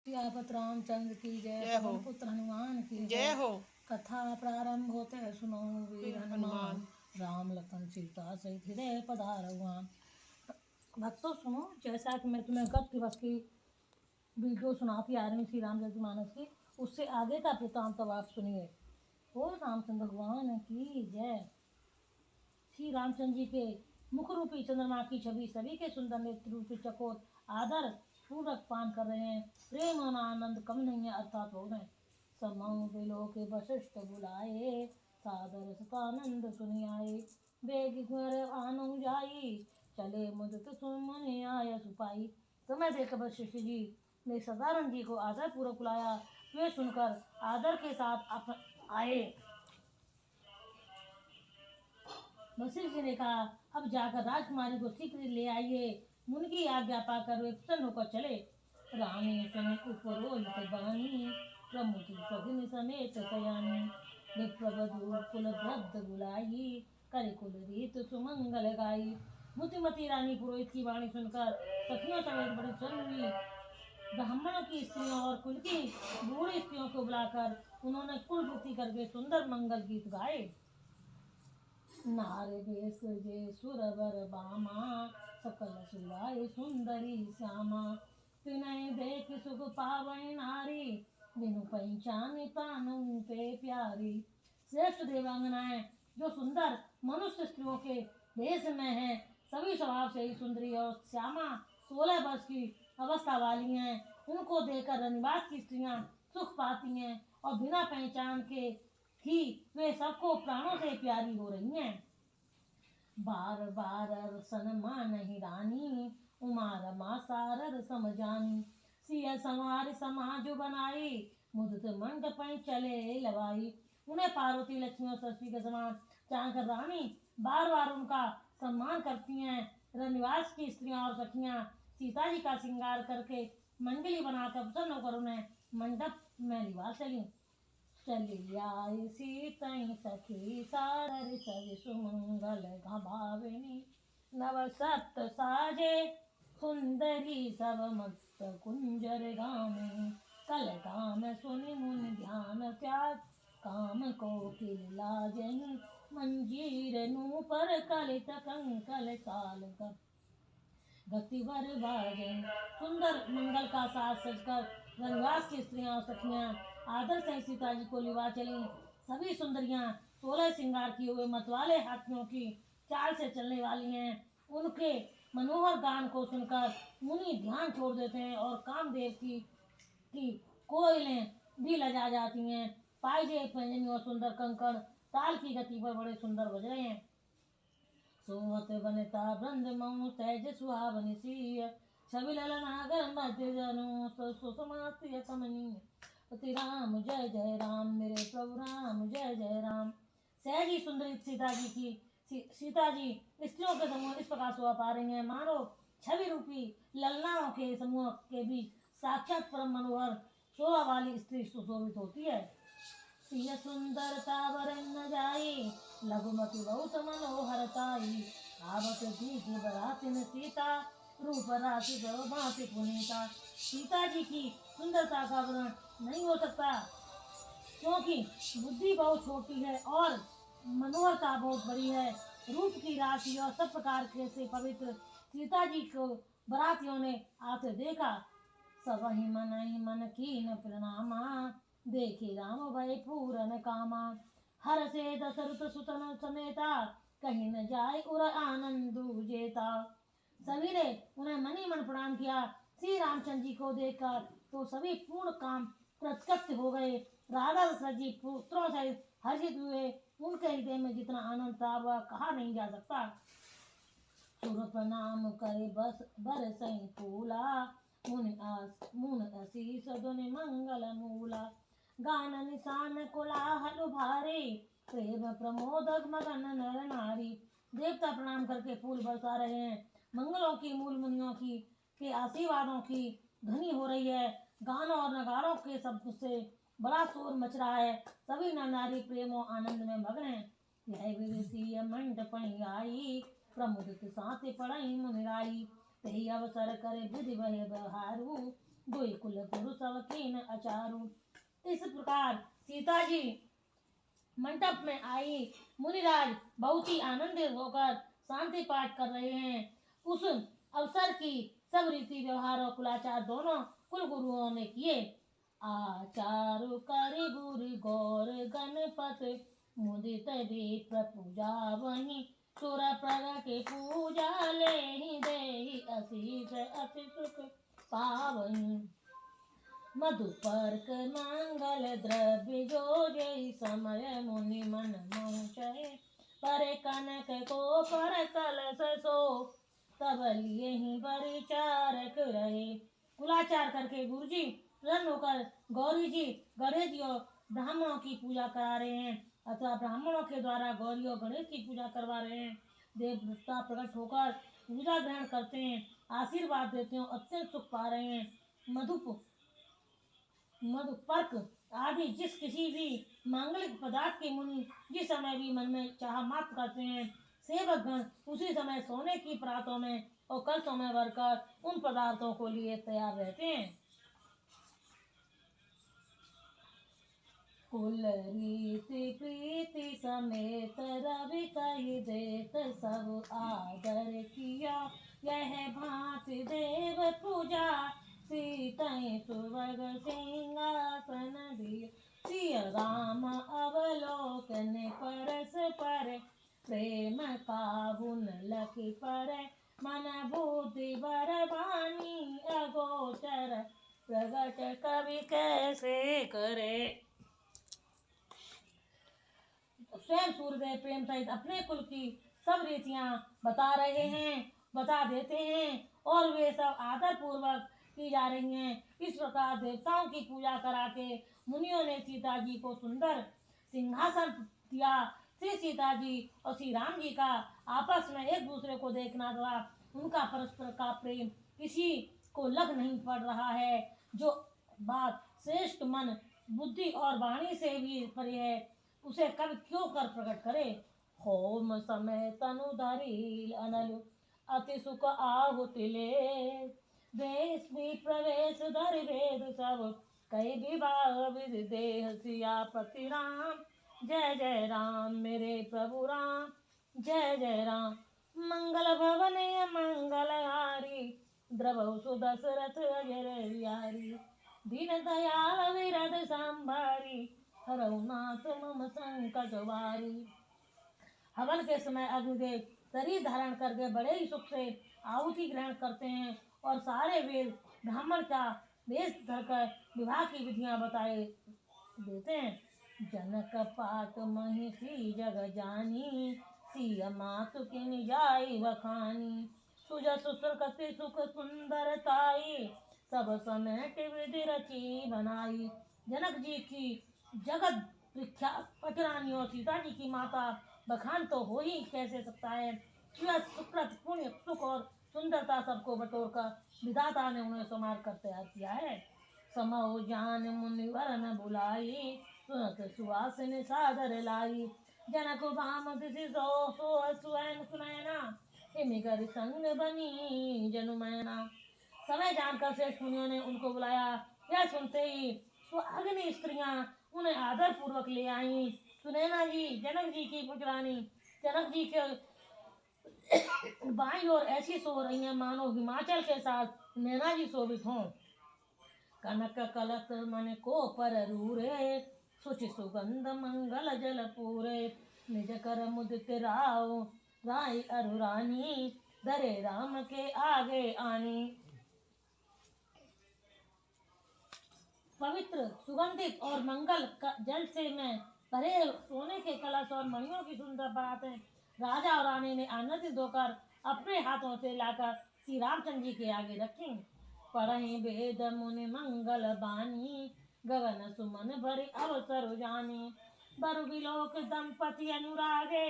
सियापत रामचंद्र की जय। जय हो। पवन पुत्र हनुमान की जय हो। कथा प्रारंभ होते सुनो वीर हनुमान, राम लखन सीता सहित हृदय पधारवान। भक्तों सुनो, जैसा कि मैं तुम्हें गत दिवस की वीडियो सुनाती आ रही हूँ श्री रामचरितमानस की, उससे आगे का वृत्तांत तब आप सुनिए। बोल रामचंद्र भगवान की जय। श्री रामचंद्र जी के मुख रूपी चंद्रमा की छवि सभी के सुंदर नेत्र रूपी चकोर आदर पूर्वक पान कर रहे हैं। प्रेम और आनंद कम नहीं है, अर्थात हो गए। समूह बिलो के वशिष्ठ बुलाए, सादर सतानंद सुनि आए। बेग घर आनु जाई, चले मुदित सुमनि आय सुपाई। समय देख वशिष्ठ जी ने सदानंद जी को आदर पूर्वक बुलाया। वे सुनकर आदर के साथ आए। वशिष्ठ जी ने कहा, अब जाकर राजकुमारी को शीघ्र ले आइए। मुनि की आज्ञा पाकर वे प्रसन्न होकर चले। रानी सुनि उपरोहित बानी, प्रमुख सघन समेत सयानी। विप्रवधु कुल वृद्ध बुलाई, कर कुल रीत सुमंगल गाई। मुतिमती रानी पुरोहित की वाणी सुनकर सखियों समेत बड़ी प्रसन्न हुई। ब्राह्मणों की स्त्रियों और कुल की बूढ़ी स्त्रियों को बुलाकर उन्होंने कुल वृद्धि करके सुंदर मंगल गीत गाए। नार बेस जे सुरवर बामा, सकल सुवाई सुंदरी श्यामा। तिनय देख सुख पावै नारी, बिनु पहचान तानु पे प्यारी। श्रेष्ठ देवांगनाएं जो सुंदर मनुष्य स्त्रियों के भेष में है, सभी स्वभाव से ही सुंदरी और श्यामा 16 वर्ष की अवस्था वाली हैं। उनको देखकर रनिवास की स्त्रियां सुख पाती हैं और बिना पहचान के ही वे सबको प्राणों से प्यारी हो रही हैं। बार बार रसन मानहि रानी, उमा रमा सारद समझानी। सिय संवार समाज बनाई, मुदित मंडप चले लवाई। उन्हें पार्वती लक्ष्मी और सरस्वती के समान जानकर रानी बार बार उनका सम्मान करती हैं। रनिवास की स्त्रियां और सखियां सीता जी का श्रृंगार करके मंडली बनाकर प्रसन्न होकर उन्हें मंडप में लिवा चली। चली आई सीतई सखी सादर सज सुमंगल भाविनी। नव सत साजे सुंदरी सब मस्त कुंजर गामी। कल काम सुनि मुनि ध्यान त्याग, काम को किल लाजहि। मंजीर नूपर कलित कंकल काल कर, गतिवर बाजे। सुंदर मंगल का साज सजकर रंगवास की स्त्रियां और सखियां आदर से सीता जी को लिवा चली। सभी सुंदरियां 16 श्रृंगार किए हुए मतवाले हाथियों की चाल से चलने वाली हैं। उनके मनोहर गान को सुनकर मुनि ध्यान छोड़ देते हैं और कामदेव की कोयलें भी लजा जाती हैं। पायजे पैंजनी और सुंदर कंकड़ ताल की गति पर बड़े सुंदर बज रहे हैं। सोहत वनिता वृंद मऊ तेज सुहावनि सिय, छवि ललनागर मध्य जनु सुसमात्य कमनीय। पति राम जय जय राम, मेरे प्रभु राम जय जय राम। सहज ही सुंदरी सीता जी स्त्रियों के समूह इस प्रकार शोभा पा रही हैं, मानो छवि रूपी ललनाओं के समूह के बीच साक्षात परम मनोहर शोभा वाली स्त्री सुशोभित होती है। सिय सुंदरता वरन न जाई, लघुमति बहुत मनोहरताई। आवत दीज बरातिन सीता, रूप राशि भांति पुनीता। सीता जी की सुंदरता का वर्णन नहीं हो सकता, क्योंकि बुद्धि बहुत छोटी है और मनोहरता बहुत बड़ी है। रूप की राशि और सब प्रकार के से पवित्र सीता जी को बरातियों ने आते देखा। सब ही मन कीन प्रणामा, देखी राम भय पूरन कामा। हर से दशरथ सुतन समेता, कहीं न जाए उर आनंद जेता। सभी ने उन्हें मनी मन प्रणाम किया। श्री रामचंद्र जी को देखकर तो सभी पूर्ण काम प्रत्यक्ष हो गए। राधा दशरथ जी पुत्रों से हर्षित हुए। उनके हृदय में जितना आनंद था वह कहा नहीं जा सकता। सुर प्रणाम करे बस बरसई फूला, मुन आशीष धुनि मंगल मूला। गान निशान कोलाहल भारी, प्रेम प्रमोद मगन नर नारी। देवता प्रणाम करके फूल बरसा रहे हैं। मंगलों की मूल मुनियों की के आशीर्वादों की ध्वनि हो रही है। गानों और नगाड़ों के शब्द से बड़ा शोर मच रहा है। सभी नर नारी प्रेम और आनंद में मग्न हैं। यह विदेशी मंडप आई, प्रमुदित साथ पढ़ई मुनिराई। तही अवसर करे विधि वह व्यवहारू, दुई कुल गुरु सब कीन अचारू। इस प्रकार सीता जी मंडप में आई। मुनिराज बहुत ही आनंदित होकर शांति पाठ कर रहे हैं। उस अवसर की सब रीति व्यवहार और कुलाचार दोनों कुल गुरुओं ने किए। आचारु करि गुरु गौर गणपत मुदित विप्र पूजा वहीं सुर प्रगट पूजा लेहि देहि असीस अति सुख पावहीं। मधुपर्क मंगल द्रव्य जो जय समय मुनि मन मोचय पर कनक को पर कलश सो तब लिए ही परिचारक रहे। कुलाचार करके गुरुजी प्रसन्न होकर गौरी जी गणेश जी और ब्राह्मणों की पूजा करा रहे हैं अथवा ब्राह्मणों के द्वारा गौरी और गणेश की पूजा करवा रहे हैं। देवता प्रकट होकर पूजा ग्रहण करते हैं, आशीर्वाद देते हैं, अत्यंत सुख पा रहे हैं। मधुपर्क आदि जिस किसी भी मांगलिक पदार्थ के मुनि जिस समय भी मन में चाह मात्र करते हैं, सेवक गण उसी समय सोने की परातों में और कलशों में भरकर उन पदार्थों को लिए तैयार रहते हैं। कुल रीति प्रीति समेत रवि कहि देत सब आदर किया यह भांति देव पूजा सीतै सुवग सिंहासन दिया। सिय राम अवलोकन परस पर प्रेम काहुन लखि पर मन बुद्धि बरबानी अगोचर प्रगट कवि कैसे करे। स्वयं सूर्यदेव प्रेम सहित अपने कुल की सब रीतियां बता रहे हैं, बता देते हैं और वे सब आदर पूर्वक की जा रही हैं। इस प्रकार देवताओं की पूजा करा के मुनियों ने सीता जी को सुंदर सिंहासन दिया। श्री सीता जी और श्री राम जी का आपस में एक दूसरे को देखना था। उनका परस्पर का प्रेम किसी को लग नहीं पड़ रहा है। जो बात श्रेष्ठ मन बुद्धि और वाणी से भी परे है उसे कवि क्यों कर प्रकट करे। होम समय तनु धरी अनल अति सुख आहुति ले देश भी प्रवेश धरि वेद सब कई विवाह विधि देह सियापति राम जय जय राम मेरे प्रभु राम जय जय राम। मंगल भवन मंगल हारी द्रवहु सुदशरथ अजर विहारी दीन दयाल विरद संभारी हरौ नाथ मम संकट वारी। हवन के समय अग्निदेव शरीर धारण करके बड़े ही सुख से आहुति ग्रहण करते हैं और सारे वेद ब्राह्मण का वेश धरकर विवाह की विधियां बताए देते हैं। जनक पात महिषी जग जानी सिय मातु के निजाई बखानी सुजस सुरकति सुख सुंदरताई सब समेट विधि रची बनाई। जनक जी की जगत विख्यात पटरानी और सीता जी की माता बखान तो हो ही कैसे सकता है। सुकृत पुण्य सुख और सुंदरता सबको बटोर कर विधाता ने उन्हें समार कर तैयार किया है। समो जान मुनिवर न बुलाई सुनत सुवासिनी सादर लाई जनक भाम दिशि सो सो स्वयं सुनैना हिमि कर संग बनी जनुमैना। समय जानकर श्रेष्ठ मुनियों ने उनको बुलाया। यह सुनते ही अग्नि स्त्रियां उन्हें आदर पूर्वक ले आई। सुनैना जी जनक जी की पुत्रानी जनक जी के बाईं ओर ऐसी सो रही है मानो हिमाचल के साथ नैना जी शोभित हों। कनक कलक मन को पर रूरे सुचि सुगंध मंगल जल पूरे निज कर मुदित राव राय अरुरानी धरे राम के आगे आनी। पवित्र सुगंधित और मंगल जल से में भरे सोने के कलश और मणियों की सुंदर बातें राजा और रानी ने आनंदित होकर अपने हाथों से लाकर श्री रामचंद्र जी के आगे रखी। पढ़े वेद मुनि मंगल बानी गगन सुमन भरे अवसर जानी बरु बिलोक दंपति अनुरागे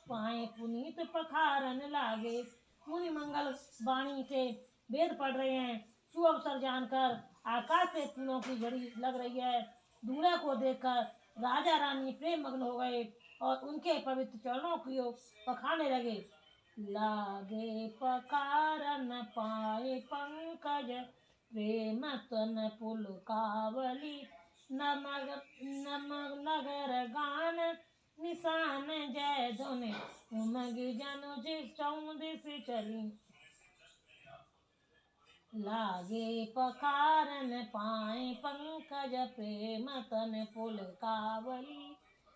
पाए पुनीत पखारन लागे। मुनि मंगल वाणी से वेद पढ़ रहे हैं। सुअवसर जानकर आकाश से फूलों की झड़ी लग रही है। दूल्हे को देखकर राजा रानी प्रेम मग्न हो गए और उनके पवित्र चरणों की ओर पखारने लगे। लागे पकारन पाए पंकज प्रेम तन पुलकावली नगर गान निशान जय धुनि उमग जनु जिस चौदिस चली लागे पखारन पाए पंकज प्रेम तन पुलकावली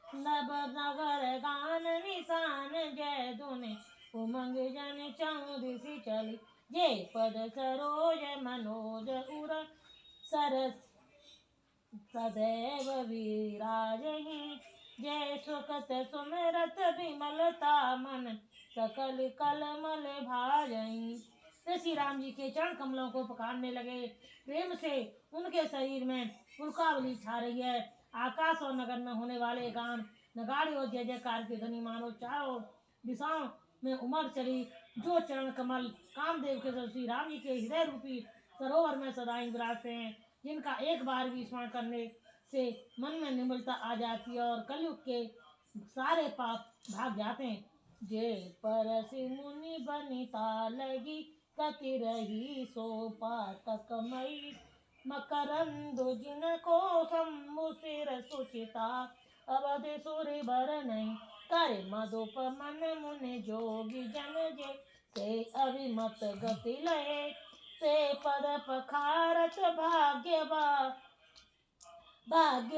नभ नगर गान निशान जय धुनि उमंग जन चौदिस चली जे पद सरोज मनोज उर सरस सदैव विराजहि जय सुखत सुमिरत विमलता मन सकल कलमल भाजहि। तो श्री राम जी के चरण कमलों को पकड़ने लगे। प्रेम से उनके शरीर में पुलकावली छा रही है। आकाश और नगर में होने वाले गान नगाड़े और जय जयकार के ध्वनि मानो चारों दिशाओं में उमड़ चली। जो चरण कमल कामदेव के श्री राम जी के हृदय रूपी सरोवर में सदा विराजते हैं, जिनका एक बार भी स्मरण करने से मन में निर्मलता आ जाती है और कलयुग के सारे पाप भाग जाते हैं। जे परसि मुनि बनिता लगी कति रही सो पातकमयी मकरंदु जिनको सम्मुसिर सुचिता अवधि सुरि बर नहीं करे मधुप मन मुनि जोगी जन जे से अभिमत गति लय से पद पखारत भाग्य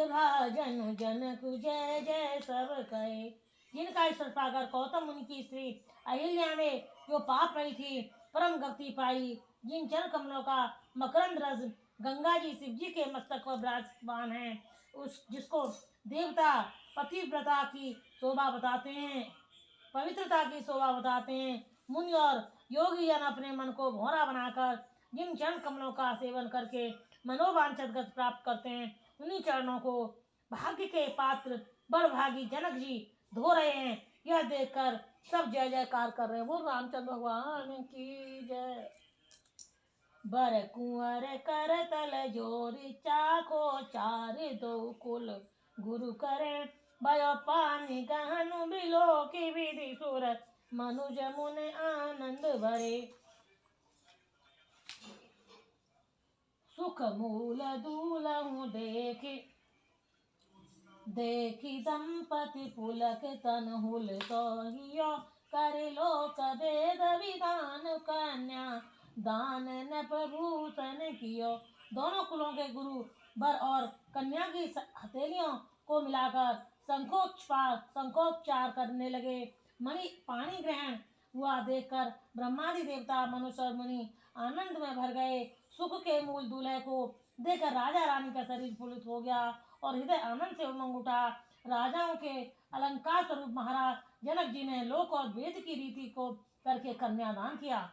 भाजन जनक जय जय सब कहे। जिनका ईश्वर पाकर गौतम मुनि की स्त्री अहिल्या ने जो पाप रही थी परम गति पाई, जिन चरण कमलों का मकरंद रस गंगा जी शिव जी के मस्तक पर विराजमान है, उस जिसको देवता पतिव्रता की शोभा बताते हैं, पवित्रता की शोभा बताते हैं। मुनि और योगी जन अपने मन को भौरा बनाकर जिन चरण कमलों का सेवन करके मनोवांछित गति प्राप्त करते हैं, उन्हीं चरणों को भाग्य के पात्र बड़भागी जनक जी धो रहे हैं। यह देखकर सब जय जयकार कर रहे हैं। वो रामचंद्र भगवान की जय। बर कुंवर कर तल जोरी चाको चार दो कुल गुरु करे भयो पानी गहनु बिलो की विधि सुर मनुज मुनि आनंद भरे सुख मूल दूलहु देखी दंपति पुलक तन हुल सोहियो कर लोक वेद विधान कन्या दान न प्रभूषण कियो। दोनों कुलों के गुरु वर और कन्या की हथेलियों को मिलाकर संकोपचार करने लगे। मणि पानी ग्रहण हुआ देखकर ब्रह्मादि देवता मनुष्य और मुनि आनंद में भर गए। सुख के मूल दूल्हे को देखकर राजा रानी का शरीर पुलित हो गया और हृदय आनंद से उमंग उठा। राजाओं के अलंकार स्वरूप महाराज जनक जी ने लोक और वेद की रीति को करके कन्यादान किया।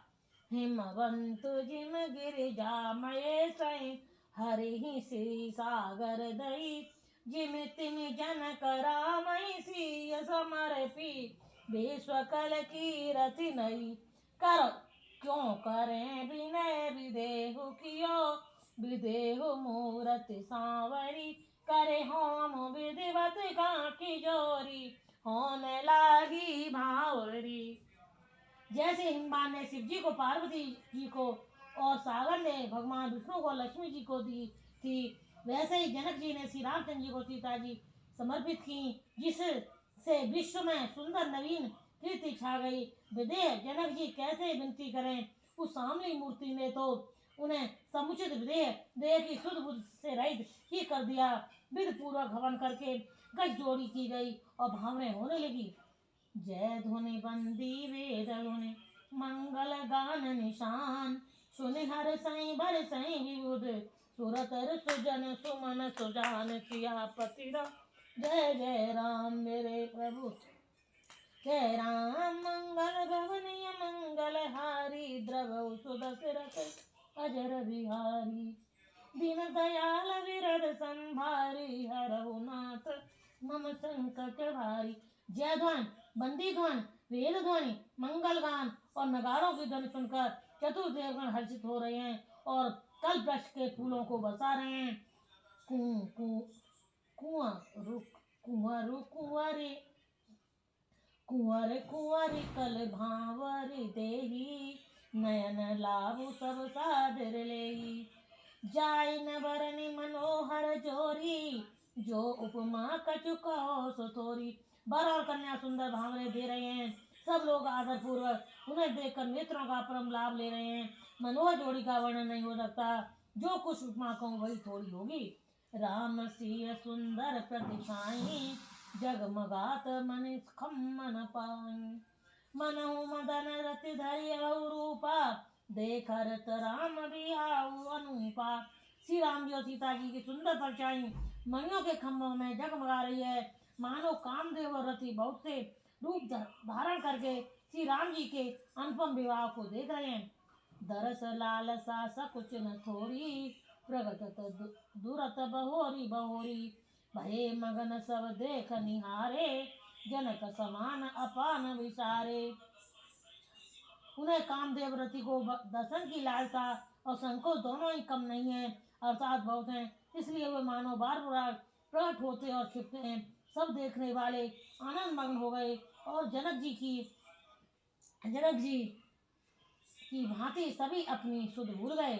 हिमवंत जिम गिरिजा मये सई हरि ही श्री सागर दई जिम तिम जनक रामई सिय समर्पी विश्व कल की रति नई कर क्यों करें विनय विदेहु कियो विदेहु मूरति सांवरी करे होम विधिवत गांठी जोरी होने लागी भावरी। जैसे हिमवान ने शिव जी को पार्वती जी को और सागर ने भगवान विष्णु को लक्ष्मी जी को दी थी, वैसे ही जनक जी ने श्री रामचंद्र जी को सीता जी समर्पित की, जिससे विश्व में सुंदर नवीन कीर्ति छा गई। विदेह जनक जी कैसे विनती करें, उस सामली मूर्ति ने तो उन्हें समुचित देह की शुद्ध बुद्ध से रहित ही कर दिया। विधि पूर्वक हवन करके गज जोड़ी की गई और भावने होने लगी। जय धुनि बंदी वेद धुनि मंगल गान निशान सुनि हर सई बर सई विबुध सुरतर सुजन सुमन सुजान सियापति जय जय राम मेरे प्रभु जय राम मंगल भवनीय मंगल हारी द्रव सुदशरथ अजर बिहारी दीन दयाल विरद संभारी हरहु नाथ मम संकट भारी। जय ध्वन बंदी ध्वन वेद ध्वनि मंगल गान और नगाड़ों की ध्वनि सुनकर चतुर्देवगण हर्षित हो रहे हैं और कल वृक्ष के फूलों को बरसा रहे हैं। कुंवर कुंवरी कल भांवरी देही नयन लाभु सब सादर लेही जाय न बरनि मनोहर जोरी, जो उपमा कछु कहो सो थोरी। वर और कन्या सुंदर भावरे दे रहे हैं। सब लोग आदर पूर्वक उन्हें देखकर नेत्रों का परम लाभ ले रहे हैं। मनोहर जोड़ी का वर्णन नहीं हो सकता। जो कुछ उपमा कहूँ वही थोड़ी होगी। राम सिय सुंदर प्रतिछाई, जगमगात मन खम्मन पाई। मनहु मदन रति धरि रूपा, देखरत राम बिहाऊ अनुपा। श्री राम जी और सीता जी की सुंदर परछाई मणियों के खम्भों में जगमगा रही है। मानो कामदेव और रति बहुत से रूप धारण करके श्री राम जी के अनुपम विवाह को देख रहे हैं। दरस लालसा सकुच न थोरी, प्रगटत दुरत बहोरी बहोरी। भये मगन सब देख निहारे, जनक समान अपान विचारे। उन्हें कामदेव रति को दर्शन की लालसा और संकोच दोनों ही कम नहीं है, अर्थात बहुत हैं। इसलिए वे मानो बार बार प्रकट होते और छिपते हैं। सब देखने वाले आनंद मग्न हो गए और जनक जी की भांति सभी अपनी सुध भूल गए।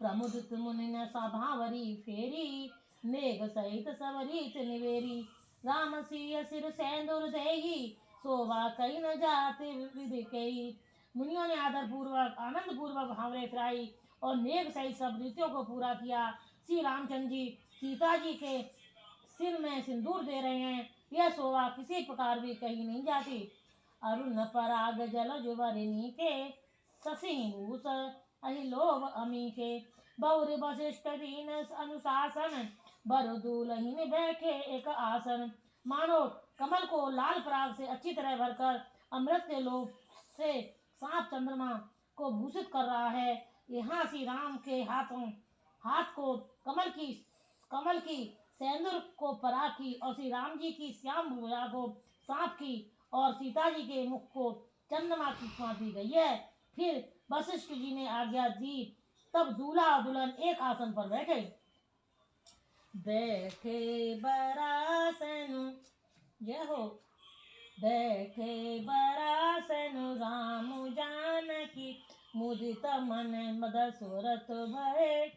प्रमुदित मुनि न सभावरी फेरी, मेघ सहित सब रीत निवेरी। राम सिय सिर सेंदुर देही, शोभा कही न जाति विधि कही। मुनियों ने आदर पूर्वक आनंद पूर्वक भावरे फिराई और मेघ सहित सब रीतियों को पूरा किया। श्री रामचंद्र जी सीता जी के सिर में सिंदूर दे रहे हैं। यह शोभा किसी प्रकार भी कही नहीं जाती। अरुण पराग जल जुबरिनी के, शशि भूष अहिलोभ अमी के। बौर वशिष्ठ दीन अनुशासन, बर दुलहिन बैठे एक आसन। मानो कमल को लाल पराग से अच्छी तरह भरकर अमृत के लोभ से सांप चंद्रमा को भूषित कर रहा है। यहाँ श्री राम के हाथ को कमल की सेंदूर को पराग की, और श्री राम जी की श्याम भुजा को सांप की, और सीता जी के मुख को चंद्रमा की दी गई है। फिर वशिष्ठ जी ने आज्ञा दी, तब दूल्हा और दुल्हन एक आसन पर बैठे। बैठे बरासन जय हो, बैठे बरासन राम जानकी, मुदित मन मद सुरत भय।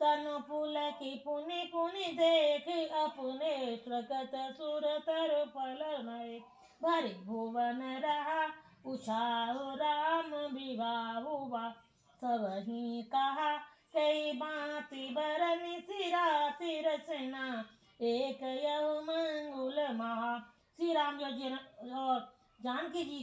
तनु पुलकी पुनि पुनि देख, अपने प्रगट सुर तर फल नय। भरे भुवन रहा उछाओ राम विवाह हुआ, सब ही कहा कई बाती बरन सिरा तिरसना, एक यह मंगुल महा। श्री राम जी और जानकी जी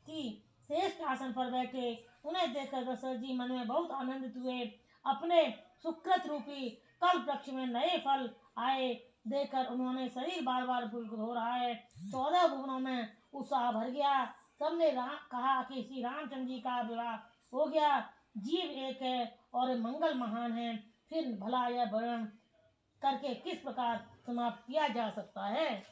की श्रेष्ठ आसन पर बैठे उन्हें देखकर दशरथ जी मन में बहुत आनंदित हुए। अपने सुकृत रूपी कल्प वृक्ष में नए फल आए देखकर उन्होंने शरीर बार बार पुलकित हो रहा है। 14 भुवनों में उत्साह भर गया। सबने कहा कि श्री रामचंद्र जी का विवाह हो गया। जीव एक है और मंगल महान है। फिर भला यह वर्णन करके किस प्रकार समाप्त किया जा सकता है।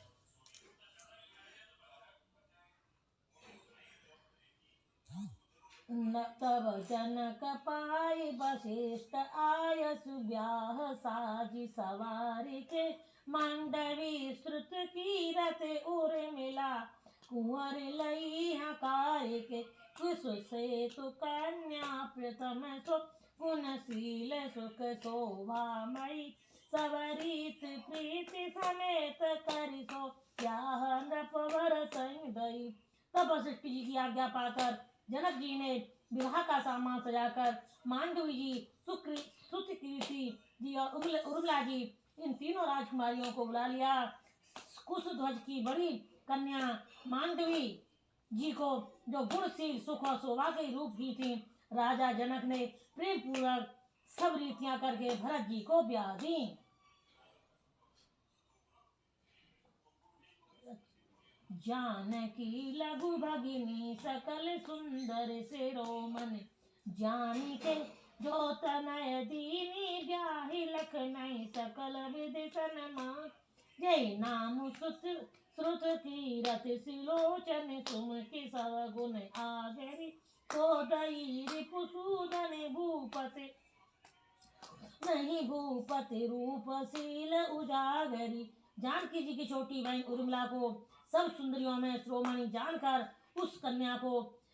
तब जनक पाई वशिष्ठ आय, सुब्याह साजी सवारी के। मांडवी श्रुत की रत उर्मिला, कुंवर लई हकार के। कुश से तु कन्या प्रथम सो, गुणशील सुख शोभामयी। सब रीत प्रीति समेत करिसो, ब्याह नृपवर दई। तब वशिष्ठ जी की आज्ञा पाकर जनक जी ने विवाह का सामान सजाकर मांडवी जी, सुकृति जी और उर्मिला जी इन तीनों राजकुमारियों को बुला लिया। कुशध्वज की बड़ी कन्या मांडवी जी को, जो गुणशील सुख और शोभा के रूप की थी, राजा जनक ने प्रेम पूर्वक सब रीतियां करके भरत जी को ब्याह दी। जानकी लघु भगिनी सकल सुंदर शिरोमणि, जानी के जो तनय दीनी ब्याहि लखनई सकल विधि सन्मान। जय नाम श्रुत की रति सिलोचन, सुमति सब गुण आगरी। तो दई रिपुसूदन भूपति, नहीं भूपति रूपशील उजागरी। जानकी जी की छोटी बहन उर्मिला को सब सुंदरियों में श्रोमणी जानकर उस कन्या को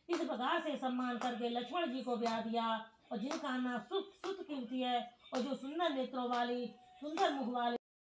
इस प्रकार से सम्मान करके लक्ष्मण जी को ब्याह दिया। और जिनका नाम सुत सुत कीर्ति है, और जो सुंदर नेत्रों वाली, सुंदर मुख वाली